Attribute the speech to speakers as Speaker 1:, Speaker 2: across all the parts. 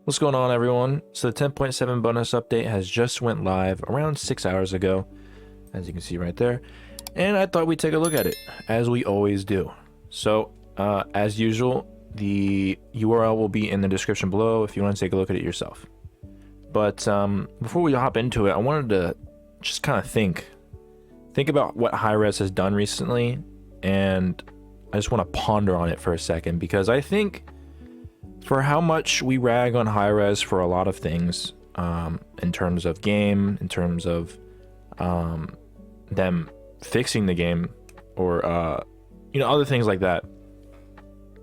Speaker 1: What's going on, everyone? So the 10.7 bonus update has just went live around 6 hours ago, as you can see right there, and I thought we'd take a look at it, as we always do. So, as usual, the URL will be in the description below if you want to take a look at it yourself. But before we hop into it, I wanted to just kind of think about what Hi-Res has done recently, and I just want to ponder on it for a second, because I think for how much we rag on Hi-Res for a lot of things, in terms of game, in terms of them fixing the game, or other things like that,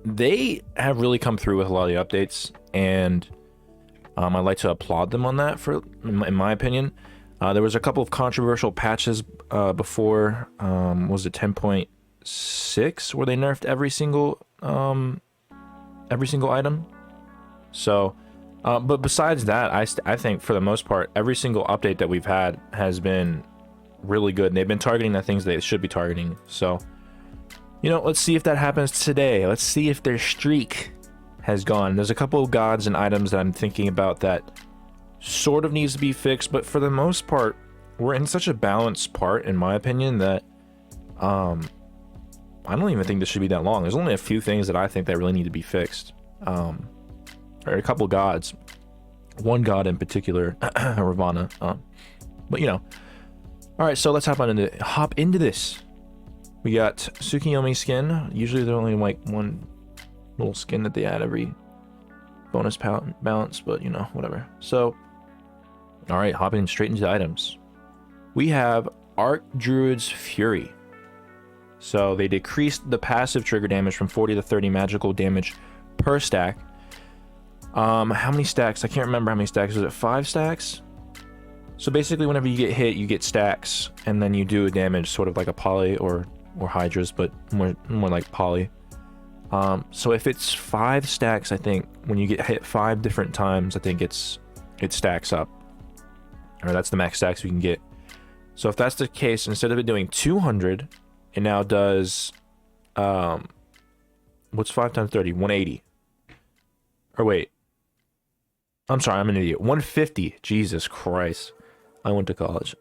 Speaker 1: they have really come through with a lot of the updates, and I'd like to applaud them on that. In my opinion, there was a couple of controversial patches before. Was it 10.6 where they nerfed every single item? So but besides that, I think for the most part every single update that we've had has been really good, and they've been targeting the things they should be targeting. So let's see if that happens today. Let's see if their streak has gone. There's a couple of gods and items that I'm thinking about that sort of needs to be fixed, but for the most part we're in such a balanced part, in my opinion, that I don't even think this should be that long. There's only a few things that I think that really need to be fixed, or a couple gods, one god in particular, Ravana. But all right, so let's hop into this. We got Tsukiyomi skin. Usually there's only like one little skin that they add every bonus balance, but whatever. So all right, hopping straight into items, we have Archdruid's Fury. So they decreased the passive trigger damage from 40 to 30 magical damage per stack. How many stacks? I can't remember how many stacks. Was it 5 stacks? So basically whenever you get hit, you get stacks, and then you do a damage, sort of like a poly or Hydra's, but more like poly. So if it's 5 stacks, I think when you get hit 5 different times, I think it stacks up, or that's the max stacks we can get. So if that's the case, instead of it doing 200, it now does what's 5 times 30? 180. Or wait, I'm sorry, I'm an idiot. 150. Jesus Christ, I went to college.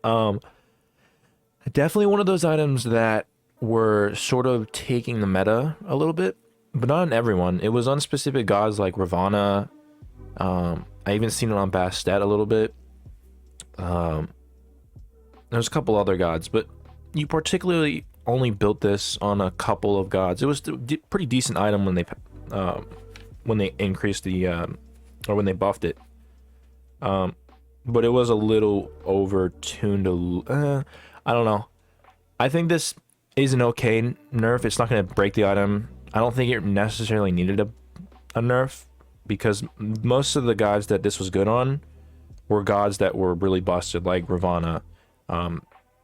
Speaker 1: Definitely one of those items that were sort of taking the meta a little bit, but not on everyone. It was on specific gods like Ravana. I even seen it on Bastet a little bit. There's a couple other gods, but you particularly only built this on a couple of gods. It was a pretty decent item when they increased the or when they buffed it. But it was a little over tuned. I don't know. I think this is an okay nerf. It's not going to break the item. I don't think it necessarily needed a nerf, because most of the gods that this was good on were gods that were really busted, like Ravana.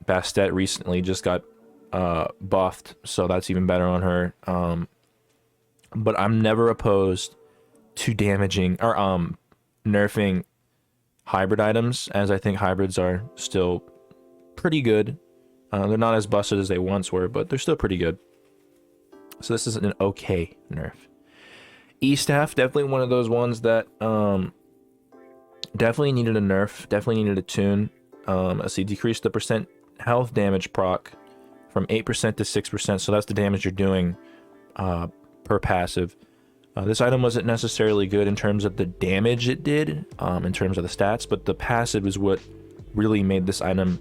Speaker 1: Bastet recently just got buffed, so that's even better on her. But I'm never opposed to damaging or nerfing hybrid items, as I think hybrids are still pretty good. They're not as busted as they once were, but they're still pretty good. So this is an okay nerf. E-Staff, definitely one of those ones that definitely needed a nerf, definitely needed a tune. As he decreased the percent health damage proc from 8% to 6%, so that's the damage you're doing per passive. This item wasn't necessarily good in terms of the damage it did, in terms of the stats, but the passive is what really made this item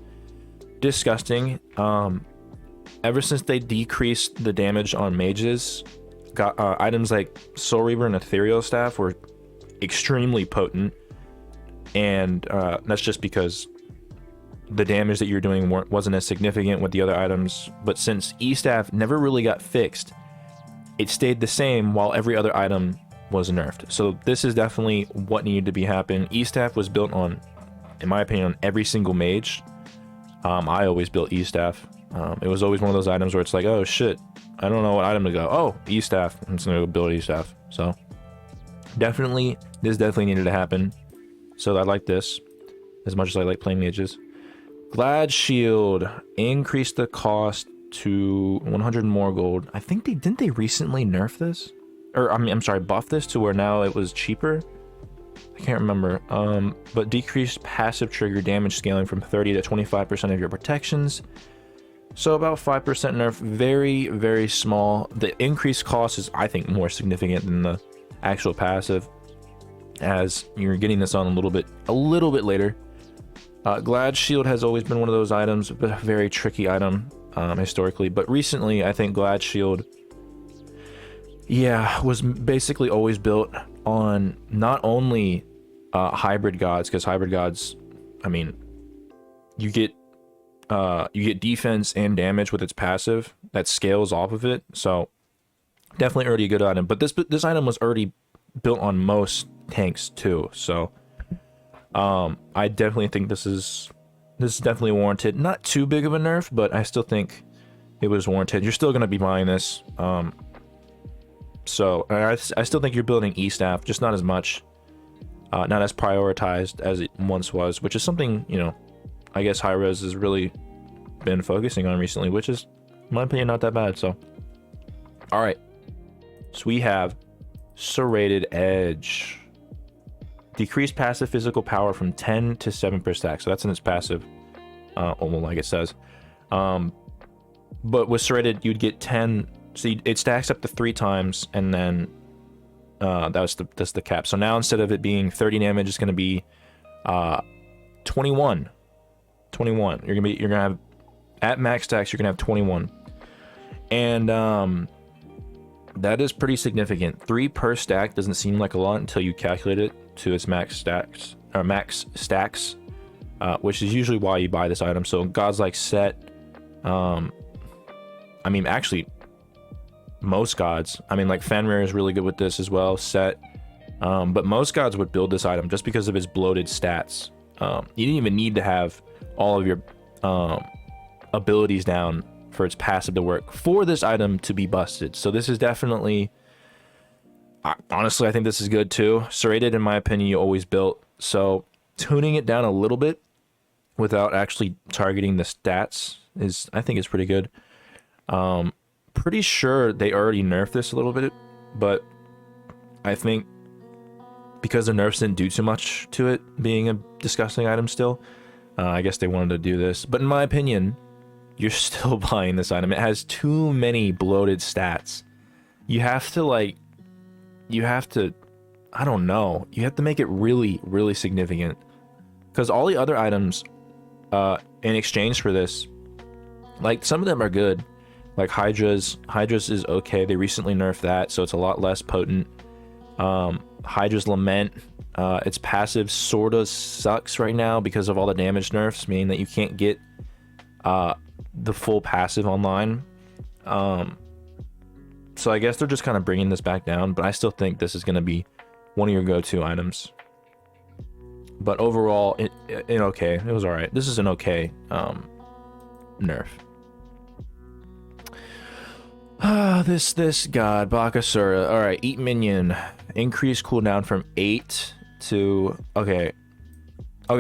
Speaker 1: disgusting. Ever since they decreased the damage on mages, items like Soul Reaver and Ethereal Staff were extremely potent, and that's just because the damage that you're doing wasn't as significant with the other items. But since E-Staff never really got fixed, it stayed the same while every other item was nerfed. So this is definitely what needed to be happen. E-Staff was built on, in my opinion, on every single mage. I always built E-Staff. It was always one of those items where it's like, oh shit, I don't know what item to go. Oh, E-Staff. I'm just gonna go build E-Staff. So this definitely needed to happen. So I like this as much as I like playing mages. Glad Shield increased the cost to 100 more gold. I think didn't they recently nerf this, or I'm sorry, buff this to where now it was cheaper. I can't remember. But decreased passive trigger damage scaling from 30 to 25% of your protections. So about 5% nerf, very, very small. The increased cost is, I think, more significant than the actual passive, as you're getting this on a little bit later. Glad Shield has always been one of those items, but a very tricky item historically. But recently, I think Glad Shield, yeah, was basically always built on not only hybrid gods, because hybrid gods, I mean, you get defense and damage with its passive that scales off of it. So definitely already a good item. But this item was already built on most tanks too. So I definitely think this is definitely warranted. Not too big of a nerf, but I still think it was warranted. You're still going to be buying this. So I still think you're building E-Staff, just not as much, not as prioritized as it once was, which is something, you know, I guess Hi-Rez has really been focusing on recently, which is, in my opinion, not that bad. So, all right. So we have Serrated Edge. Decreased passive physical power from 10 to 7 per stack. So that's in its passive, almost like it says. But with Serrated, you'd get 10. So it stacks up to 3 times, and then that's the cap. So now instead of it being 30 damage, it's going to be 21. 21. You're gonna have, at max stacks, you're gonna have 21, and that is pretty significant. 3 per stack doesn't seem like a lot until you calculate it to its max stacks, which is usually why you buy this item. So gods like Set, I mean, actually most gods, I mean, like Fenrir is really good with this as well, Set, but most gods would build this item just because of its bloated stats. You didn't even need to have all of your abilities down for its passive to work for this item to be busted. So this is definitely, honestly, I think this is good too. Serrated, in my opinion, you always built. So tuning it down a little bit without actually targeting the stats is, I think, is pretty good. Pretty sure they already nerfed this a little bit, but I think because the nerfs didn't do too much to it being a disgusting item still, I guess they wanted to do this. But in my opinion, you're still buying this item. It has too many bloated stats. You have to, I don't know, you have to make it really, really significant. Because all the other items, in exchange for this, like, some of them are good. Like Hydra's is okay. They recently nerfed that, so it's a lot less potent. Hydra's Lament, its passive sorta sucks right now because of all the damage nerfs, meaning that you can't get the full passive online. So I guess they're just kind of bringing this back down, but I still think this is going to be one of your go-to items. But overall, it okay. It was all right. This is an okay nerf. This god, Bakasura. All right, eat minion. Increase cooldown from 8 to, okay,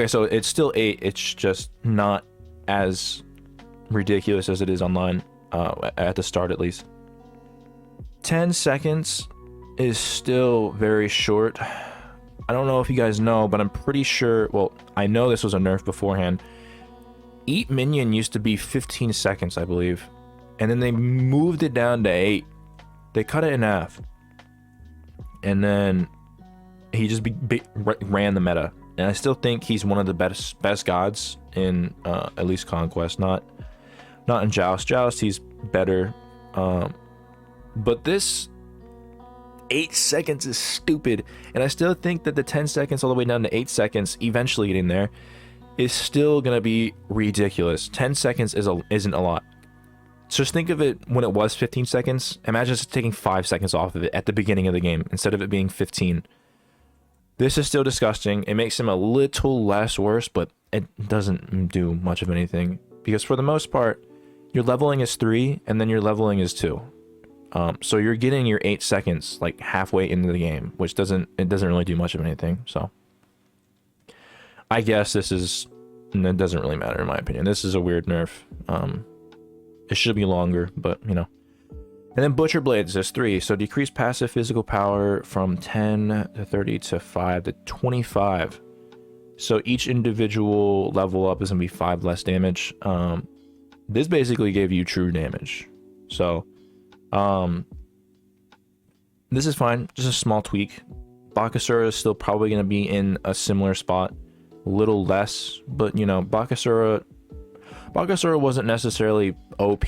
Speaker 1: so it's still 8. It's just not as ridiculous as it is online, at the start at least. 10 seconds is still very short. I don't know if you guys know, but I'm pretty sure, well, I know this was a nerf beforehand. Eat minion used to be 15 seconds, I believe. And then they moved it down to 8. They cut it in half. And then he just ran the meta. And I still think he's one of the best gods in at least Conquest. Not in Joust. Joust, he's better. But this 8 seconds is stupid. And I still think that the 10 seconds all the way down to 8 seconds, eventually getting there, is still going to be ridiculous. 10 seconds isn't a lot. So just think of it when it was 15 seconds. Imagine just taking 5 seconds off of it at the beginning of the game instead of it being 15. This is still disgusting. It makes him a little less worse, but it doesn't do much of anything. Because for the most part, your leveling is 3 and then your leveling is 2. So you're getting your 8 seconds like halfway into the game, which doesn't really do much of anything. So I guess it doesn't really matter in my opinion. This is a weird nerf. It should be longer, but you know. And then Butcher Blades is 3. So decrease passive physical power from 10 to 30 to 5 to 25. So each individual level up is going to be 5 less damage. This basically gave you true damage. So this is fine. Just a small tweak. Bakasura is still probably going to be in a similar spot. A little less. But, you know, Bakasura wasn't necessarily OP.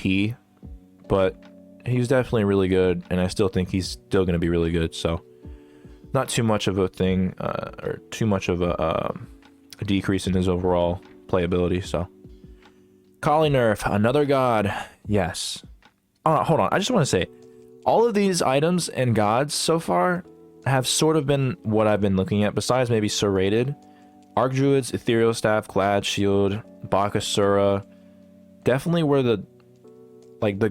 Speaker 1: But he's definitely really good. And I still think he's still going to be really good. So not too much of a thing. Or too much of a decrease in his overall playability. So Kali nerf, another god. Yes. Hold on. I just want to say, all of these items and gods so far have sort of been what I've been looking at, besides maybe Serrated. Archdruids, Ethereal Staff, Glad Shield, Bakasura. Definitely were the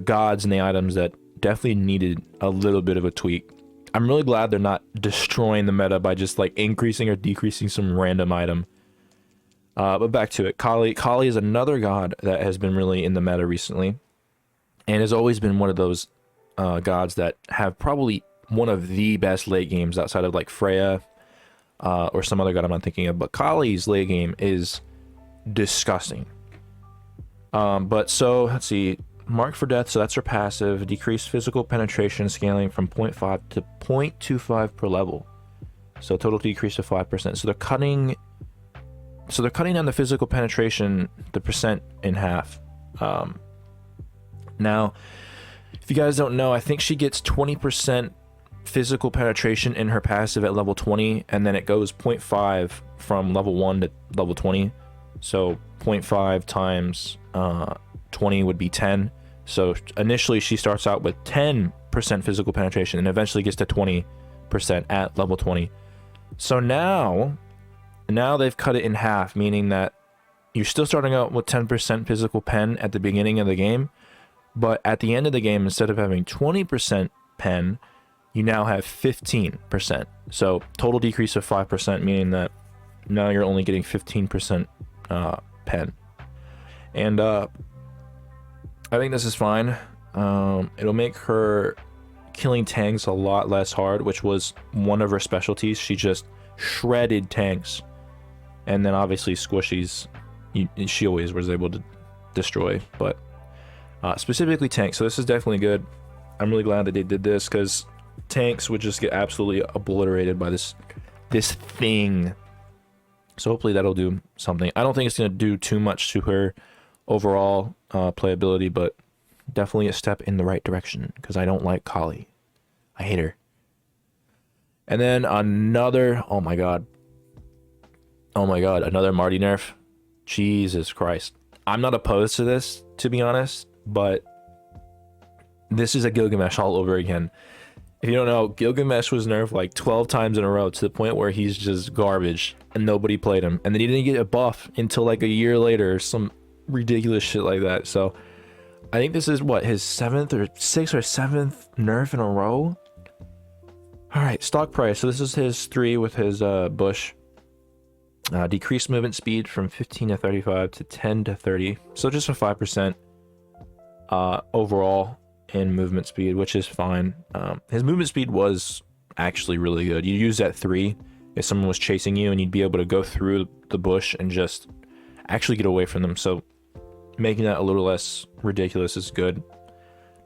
Speaker 1: gods and the items that definitely needed a little bit of a tweak. I'm really glad they're not destroying the meta by just like increasing or decreasing some random item. But back to it. Kali is another god that has been really in the meta recently. And has always been one of those gods that have probably one of the best late games outside of like Freya or some other god I'm not thinking of. But Kali's late game is disgusting. But so, let's see. Mark for Death, so that's her passive. Decreased physical penetration scaling from 0.5 to 0.25 per level. So total decrease of 5%. So they're cutting down the physical penetration, the percent, in half. Now, if you guys don't know, I think she gets 20% physical penetration in her passive at level 20, and then it goes 0.5 from level 1 to level 20. So 0.5 times 20 would be 10. So initially she starts out with 10% physical penetration and eventually gets to 20% at level 20. So now they've cut it in half, meaning that you're still starting out with 10% physical pen at the beginning of the game, but at the end of the game, instead of having 20% pen, you now have 15%. So total decrease of 5%, meaning that now you're only getting 15% pen. And I think this is fine. It'll make her killing tanks a lot less hard, which was one of her specialties. She just shredded tanks. And then obviously squishies, she always was able to destroy, but specifically tanks. So this is definitely good. I'm really glad that they did this, because tanks would just get absolutely obliterated by this thing. So hopefully that'll do something. I don't think it's going to do too much to her overall playability, but definitely a step in the right direction, because I don't like Kali. I hate her. And then another, oh my god, another Marty nerf. Jesus Christ. I'm not opposed to this, to be honest, but this is a Gilgamesh all over again. If you don't know, Gilgamesh was nerfed like 12 times in a row, to the point where he's just garbage and nobody played him. And then he didn't get a buff until like a year later, or some ridiculous shit like that. So I think this is what, his 6th or 7th nerf in a row. All right, stock price. So this is his 3 with his bush. Decreased movement speed from 15 to 35 to 10 to 30. So just a 5% overall in movement speed, which is fine. His movement speed was actually really good. You use that 3 if someone was chasing you, and you'd be able to go through the bush and just actually get away from them. So making that a little less ridiculous is good.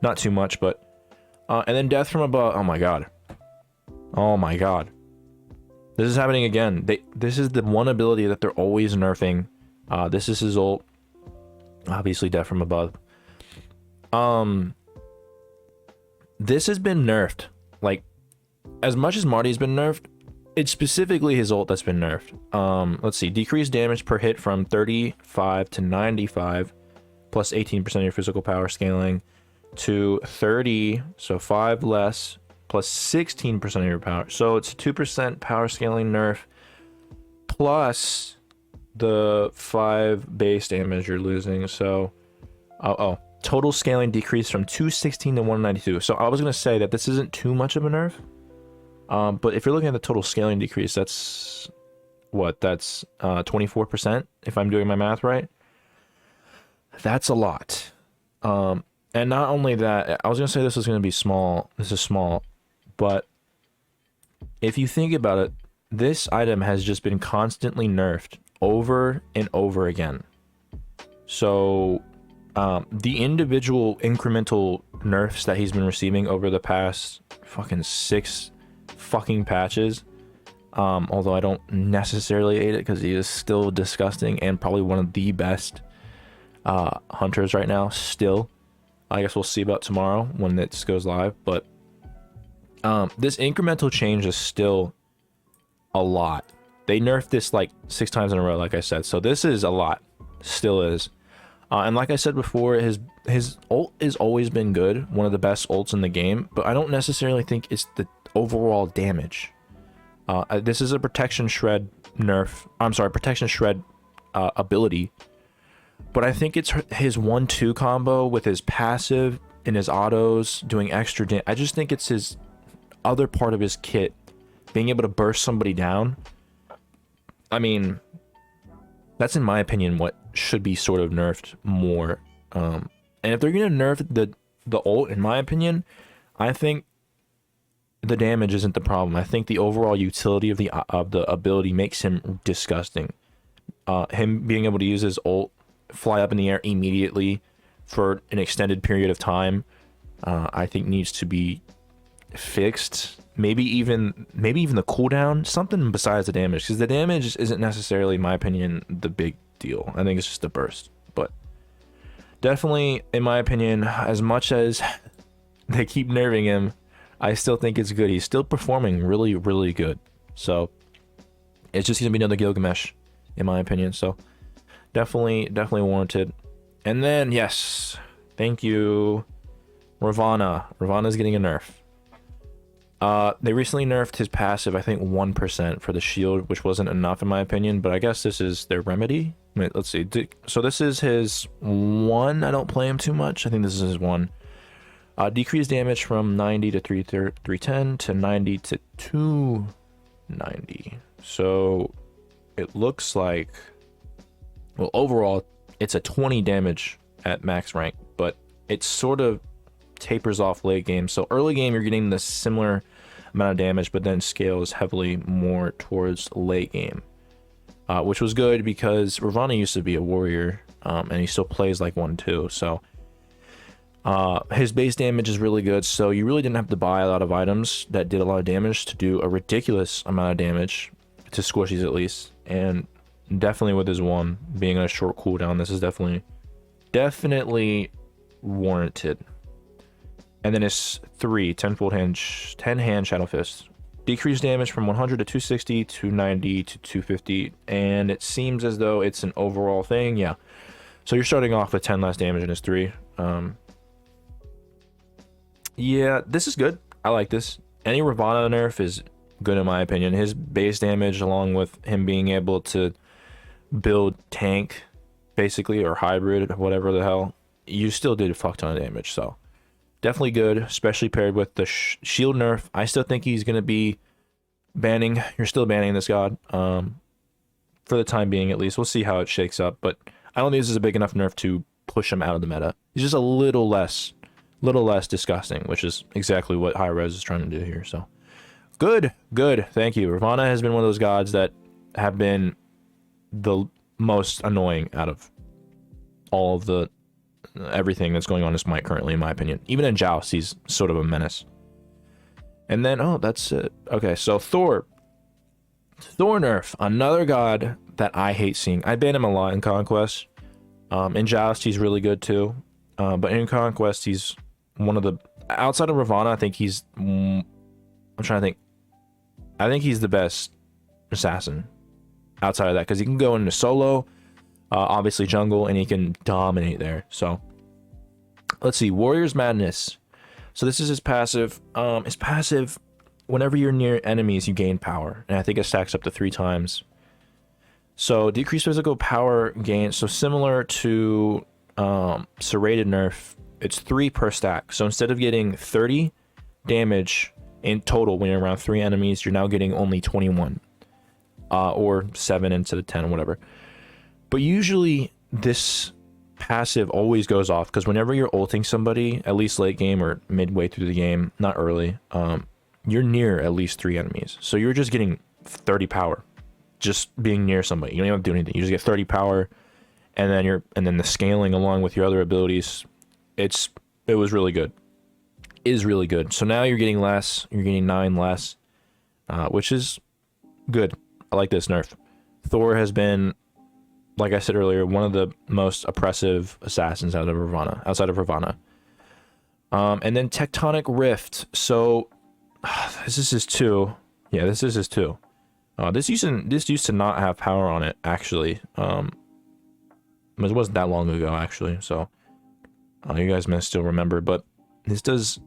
Speaker 1: Not too much, but and then death from above. Oh my god. This is happening again. This is the one ability that they're always nerfing. This is his ult. Obviously death from above. This has been nerfed. Like, as much as Marty's been nerfed, it's specifically his ult that's been nerfed. Let's see. Decreased damage per hit from 35 to 95, plus 18% of your physical power scaling, to 30, so 5 less, plus 16% of your power. So it's 2% power scaling nerf, plus the 5 base damage you're losing. So, total scaling decreased from 216 to 192. So I was going to say that this isn't too much of a nerf. But if you're looking at the total scaling decrease, that's what? That's 24%, if I'm doing my math right. That's a lot. And not only that, I was gonna say this was gonna be small. This is small, but if you think about it, this item has just been constantly nerfed over and over again. So the individual incremental nerfs that he's been receiving over the past fucking 6 fucking patches, although I don't necessarily hate it because he is still disgusting and probably one of the best hunters right now still. I guess we'll see about tomorrow when this goes live, but this incremental change is still a lot. They nerfed this like 6 times in a row, like I said, so this is a lot. Still is. And like I said before, his ult has always been good, one of the best ults in the game, but I don't necessarily think it's the overall damage. This is a protection shred nerf. I'm sorry, protection shred ability, but I think it's his 1-2 combo with his passive and his autos doing extra damage. I just think it's his other part of his kit being able to burst somebody down. I mean, that's in my opinion what should be sort of nerfed more. And if they're gonna nerf the ult, in my opinion, I think the damage isn't the problem. I think the overall utility of the ability makes him disgusting. Him being able to use his ult, fly up in the air immediately for an extended period of time, I think needs to be fixed. Maybe even the cooldown, something besides the damage, because the damage isn't necessarily, in my opinion, the big deal. I think it's just a burst. But definitely, in my opinion, as much as they keep nerfing him, I still think it's good. He's still performing really, really good. So it's just gonna be another Gilgamesh, in my opinion. So definitely warranted. And then yes, thank you, Ravana. Ravana's getting a nerf. They recently nerfed his passive, I think 1% for the shield, which wasn't enough in my opinion, but I guess this is their remedy. Wait, let's see. So this is his 1. I don't play him too much. I think this is his 1. Decreased damage from 90 to 310 to 90 to 290. So it looks like, well, overall it's a 20 damage at max rank, but it sort of tapers off late game. So early game you're getting the similar amount of damage, but then scales heavily more towards late game, which was good because Ravana used to be a warrior, and he still plays like one too. So his base damage is really good, so you really didn't have to buy a lot of items that did a lot of damage to do a ridiculous amount of damage to squishies at least. And definitely with his 1 being on a short cooldown, this is definitely warranted. And then his 3, 10 hand Shadow Fist. Decreased damage from 100 to 260 to 90 to 250. And it seems as though it's an overall thing. Yeah. So you're starting off with 10 less damage in his 3. Yeah, this is good. I like this. Any Ravana nerf is good in my opinion. His base damage, along with him being able to build tank, basically, or hybrid, whatever the hell, you still did a fuck ton of damage. So definitely good, especially paired with the shield nerf. I still think he's going to be banning. You're still banning this god, for the time being at least. We'll see how it shakes up, but I don't think this is a big enough nerf to push him out of the meta. He's just a little less disgusting, which is exactly what High Res is trying to do here. So good. Thank you. Ravana has been one of those gods that have been the most annoying out of all of the everything that's going on in Smite currently, in my opinion. Even in Joust, he's sort of a menace. And then, oh, that's it. Okay, so Thor nerf, another god that I hate seeing. I ban him a lot in Conquest. In Joust, he's really good too. But in Conquest, he's one of the, outside of Ravana, I think he's, I'm trying to think. I think he's the best assassin outside of that, because he can go into solo, obviously jungle, and he can dominate there. So let's see, Warrior's Madness. So this is his passive. His passive, whenever you're near enemies, you gain power, and I think it stacks up to 3 times. So decreased physical power gain, so similar to serrated nerf, it's 3 per stack. So instead of getting 30 damage in total when you're around 3 enemies, you're now getting only 21, or 7 instead of 10 or whatever. But usually this passive always goes off, because whenever you're ulting somebody, at least late game or midway through the game, not early, you're near at least 3 enemies. So you're just getting 30 power, just being near somebody. You don't even have to do anything. You just get 30 power, and then the scaling along with your other abilities, it was really good. Is really good. So now you're getting less. You're getting 9 less, which is good. I like this nerf. Thor has been, like I said earlier, one of the most oppressive assassins outside of Ravana. And then Tectonic Rift. So this is his 2. Yeah, this is his 2. This used to not have power on it, actually. It wasn't that long ago, actually. So you guys may still remember, but this does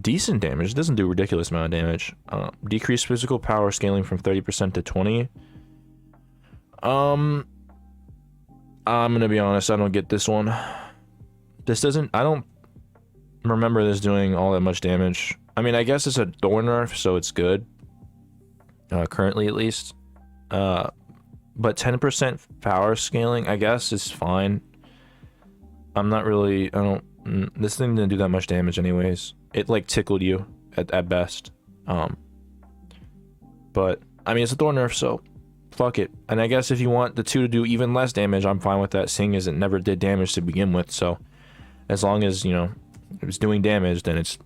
Speaker 1: decent damage. It doesn't do a ridiculous amount of damage. Decreased physical power scaling from 30% to 20. I'm gonna be honest, I don't get this one. I don't remember this doing all that much damage. I mean, I guess it's a Thor nerf, so it's good. Currently, at least. But 10% power scaling, I guess, is fine. This thing didn't do that much damage anyways. It, like, tickled you at best. But, I mean, it's a Thor nerf, so fuck it. And I guess if you want the 2 to do even less damage, I'm fine with that, seeing as it never did damage to begin with. So, as long as, you know, it's doing damage, then it's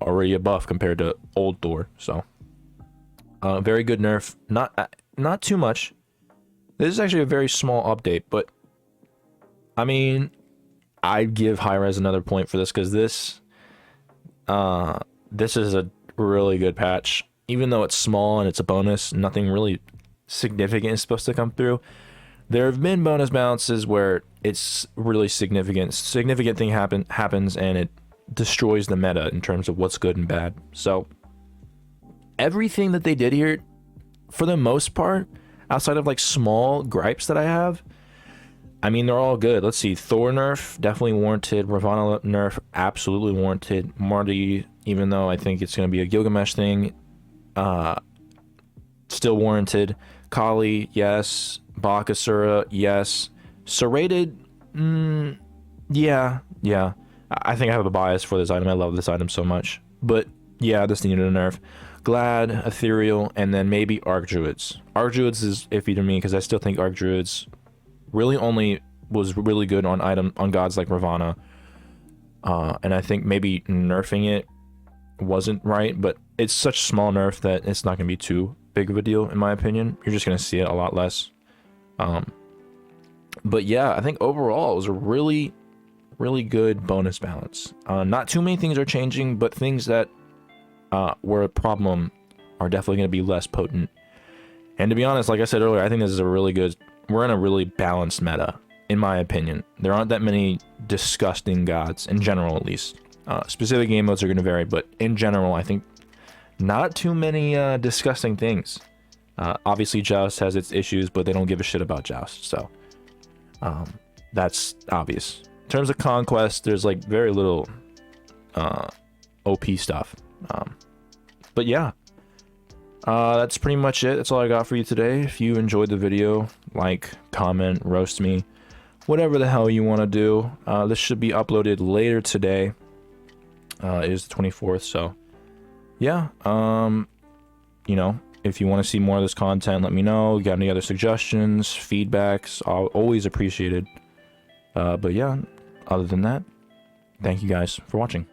Speaker 1: already a buff compared to old Thor. So, very good nerf. Not too much. This is actually a very small update, but I mean, I'd give Hi-Rez another point for this, because this is a really good patch. Even though it's small and it's a bonus, nothing really significant is supposed to come through. There have been bonus bounces where it's really significant thing happens and it destroys the meta in terms of what's good and bad. So everything that they did here, for the most part, outside of like small gripes that I have, I mean, they're all good. Let's see. Thor nerf, definitely warranted. Ravana nerf, absolutely warranted. Marty, even though I think it's going to be a Gilgamesh thing, still warranted. Kali, yes. Bakasura, yes. Serrated, yeah. I think I have a bias for this item. I love this item so much. But yeah, this needed a nerf. Glad, Ethereal, and then maybe Arc Druids. Arc Druids is iffy to me because I still think Arc Druids really only was really good on gods like Ravana. And I think maybe nerfing it wasn't right, but it's such a small nerf that it's not going to be too big of a deal, in my opinion. You're just going to see it a lot less. But yeah, I think overall it was a really, really good bonus balance. Not too many things are changing, but things that were a problem are definitely going to be less potent. And to be honest, like I said earlier, I think this is we're in a really balanced meta, in my opinion. There aren't that many disgusting gods, in general at least. Specific game modes are going to vary, but in general, I think not too many disgusting things. Obviously, Joust has its issues, but they don't give a shit about Joust, so that's obvious. In terms of Conquest, there's like very little OP stuff. But yeah, that's pretty much it. That's all I got for you today. If you enjoyed the video, like, comment, roast me, whatever the hell you want to do. This should be uploaded later today. It is the 24th, so yeah. You know, if you want to see more of this content, let me know. You got any other suggestions, feedbacks? Always appreciated. But yeah, other than that, thank you guys for watching.